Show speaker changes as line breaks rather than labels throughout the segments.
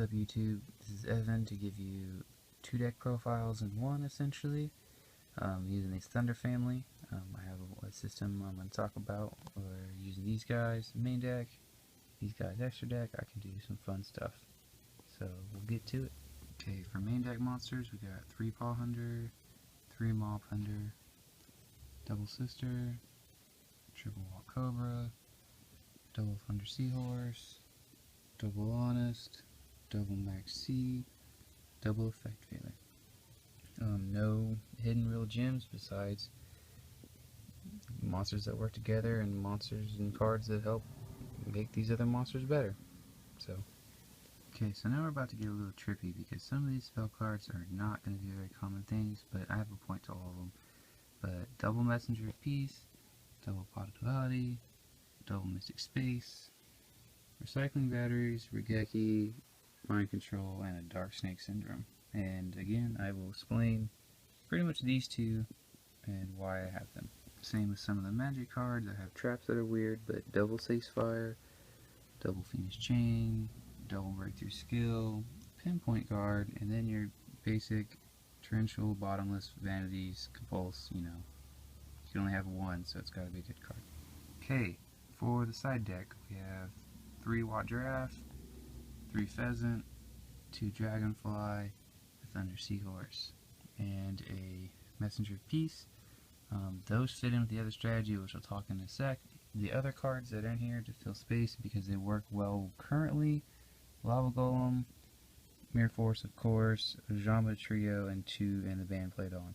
What's up YouTube? This is Evan to give you 2 deck profiles in one essentially, using the Thunder family. I have a system I'm going to talk about where using these guys main deck, these guys extra deck, I can do some fun stuff. So we'll get to it. Okay, for main deck monsters we got 3 Pahunder, 3 Hunder, double Sister, triple Wattcobra, double Thunder Seahorse, double Honest, double Maxx, double Effect Failure. No hidden real gems besides monsters that work together and monsters and cards that help make these other monsters better. Okay, so now we're about to get a little trippy because some of these spell cards are not going to be very common things, but I have a point to all of them. But double Messenger of Peace, double Pot of Duality, double Mystic Space, Recycling Batteries, Raigeki, Mind Control, and a Dark Snake Syndrome. And again, I will explain pretty much these two and why I have them. Same with some of the magic cards. I have traps that are weird, but double Ceasefire, double Fiendish Chain, double Breakthrough Skill, Pinpoint Guard, and then your basic Torrential, Bottomless, Vanities, Compulsory, you can only have one, so it's got to be a good card. Okay, for the side deck, we have 3 Wattgiraffe, 3 Pheasant, 2 Dragonfly, a Thunder Seahorse, and a Messenger of Peace. Those fit in with the other strategy, which I'll talk in a sec. The other cards that are in here to fill space because they work well currently: Lava Golem, Mirror Force, of course, Jamba Trio, and the Band Played On.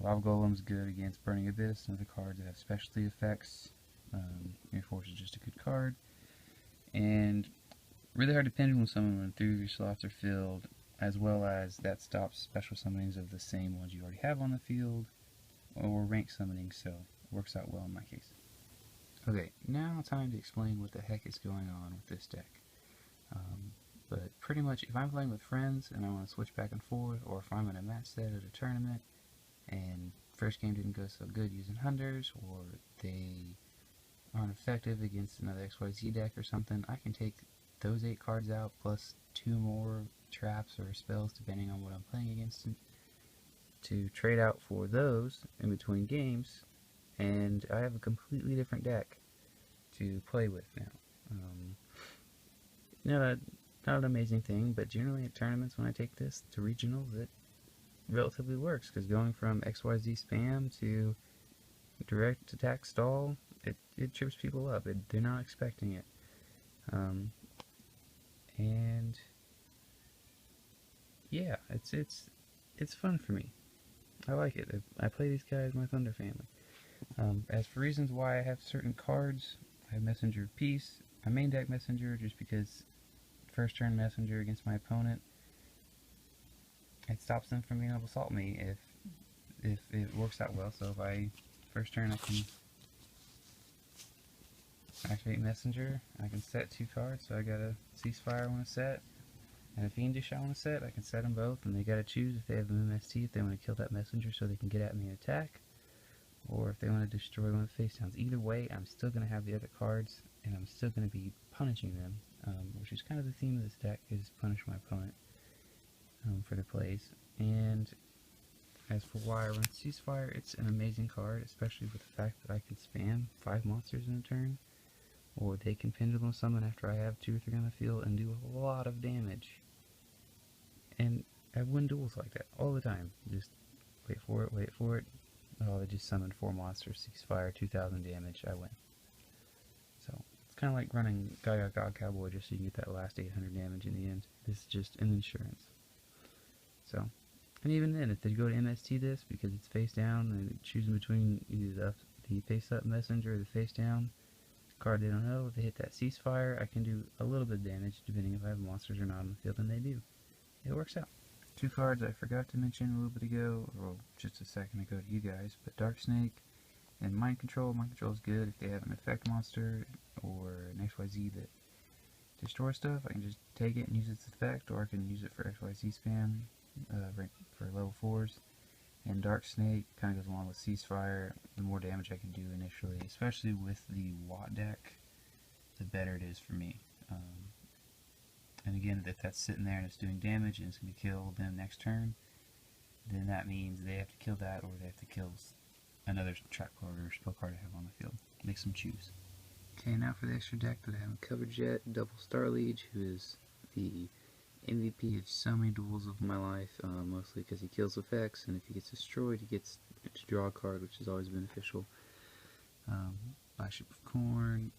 Lava Golem's good against Burning Abyss and other cards that have specialty effects. Mirror Force is just a good card. And really hard to pendulum summon when 3 of your slots are filled, as well as that stops special summonings of the same ones you already have on the field, or rank summoning, so it works out well in my case. Okay, now time to explain what the heck is going on with this deck. But pretty much, if I'm playing with friends and I want to switch back and forth, or if I'm in a match set at a tournament and first game didn't go so good using Hunters, or they aren't effective against another XYZ deck or something, I can take those 8 cards out plus 2 more traps or spells depending on what I'm playing against to trade out for those in between games, and I have a completely different deck to play with now. Not an amazing thing, but generally at tournaments when I take this to regionals, it relatively works, because going from XYZ spam to direct attack stall, it trips people up. They're not expecting it. And yeah, it's fun for me. I like it. I play these guys my Thunder family. As for reasons why I have certain cards, I have Messenger of Peace. I main deck Messenger just because first turn Messenger against my opponent, it stops them from being able to assault me if it works out well. So if I first turn I can activate Messenger, I can set 2 cards, so I got a Ceasefire I want to set, and a Fiendish I want to set. I can set them both, and they got to choose if they have an MST, if they want to kill that Messenger so they can get at me and attack, or if they want to destroy one of the face downs. Either way, I'm still going to have the other cards, and I'm still going to be punishing them, which is kind of the theme of this deck, is punish my opponent for their plays. And as for why I run Ceasefire, it's an amazing card, especially with the fact that I can spam 5 monsters in a turn, or they can pendulum summon after I have 2 or 3 on the field and do a lot of damage. And I win duels like that all the time. Just wait for it. Oh, they just summoned 4 monsters, Ceasefire, 2,000 damage, I win. So it's kind of like running Gaga Cowboy just so you get that last 800 damage in the end. This is just an insurance. So, and even then, if they go to MST this because it's face down and choosing between either the face up Messenger or the face down card they don't know, if they hit that Ceasefire, I can do a little bit of damage depending if I have monsters or not on the field, and they do. It works out. 2 cards I forgot to mention a little bit ago, or just a second ago to you guys, but Dark Snake and Mind Control. Mind Control is good if they have an effect monster or an XYZ that destroys stuff. I can just take it and use its effect, or I can use it for XYZ spam for level 4s. And Dark Snake kind of goes along with Ceasefire. The more damage I can do initially, especially with the Watt deck, the better it is for me. And again, if that's sitting there and it's doing damage and it's going to kill them next turn, then that means they have to kill that or they have to kill another trap card or spell card I have on the field. Makes them choose. Okay, now for the extra deck that I haven't covered yet, Double Starliege, who is the MVP of so many duels of my life, mostly because he kills effects, and if he gets destroyed, he gets to draw a card, which is always beneficial. Blackship of Corn,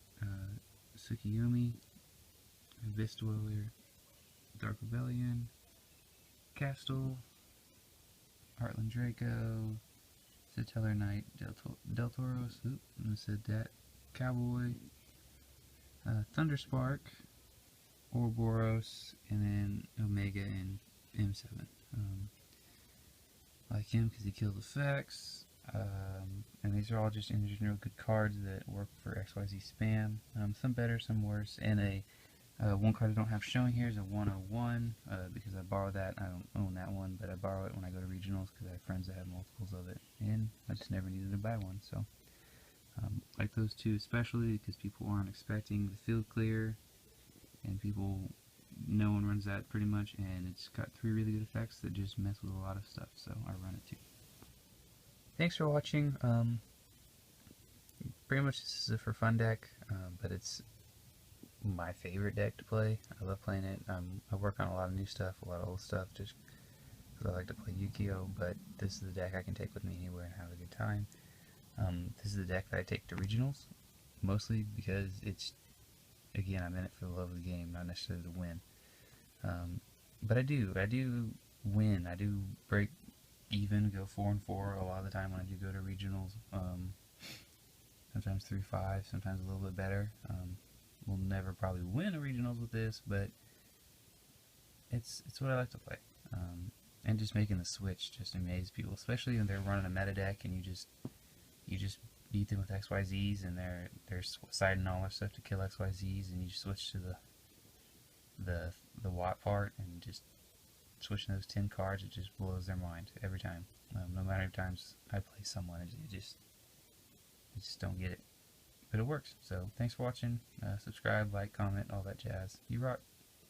Tsukiyomi, Abyss Dweller, Dark Rebellion, Castle, Heartland Draco, Satellar Knight, Del Toros, I said that, Cowboy, Thunderspark, Ouroboros, and then Omega and M7. Like him because he kills effects, and these are all just in general good cards that work for XYZ spam. Some better, some worse, and one card I don't have showing here is a 101, because I borrowed that. I don't own that one, but I borrow it when I go to regionals because I have friends that have multiples of it, and I just never needed to buy one. So like those two especially because people aren't expecting the field clear, and no one runs that pretty much, and it's got 3 really good effects that just mess with a lot of stuff, so I run it too. Thanks for watching. Pretty much this is a for fun deck, but it's my favorite deck to play. I love playing it. I work on a lot of new stuff, a lot of old stuff, just because I like to play Yu-Gi-Oh! But this is the deck I can take with me anywhere and have a good time. This is the deck that I take to regionals, mostly because it's, again, I'm in it for the love of the game, not necessarily to win. But I do win. I do break even, go 4-4 a lot of the time when I do go to regionals. Sometimes 3-5, sometimes a little bit better. We'll never probably win a regionals with this, but it's what I like to play. And just making the switch just amazes people, especially when they're running a meta deck and you just beat them with XYZs and they're siding all their stuff to kill XYZs, and you switch to the Watt part and just switching those 10 cards, it just blows their mind every time. No matter how many times I play someone, I just don't get it. But it works. So thanks for watching. Subscribe, like, comment, all that jazz. You rock.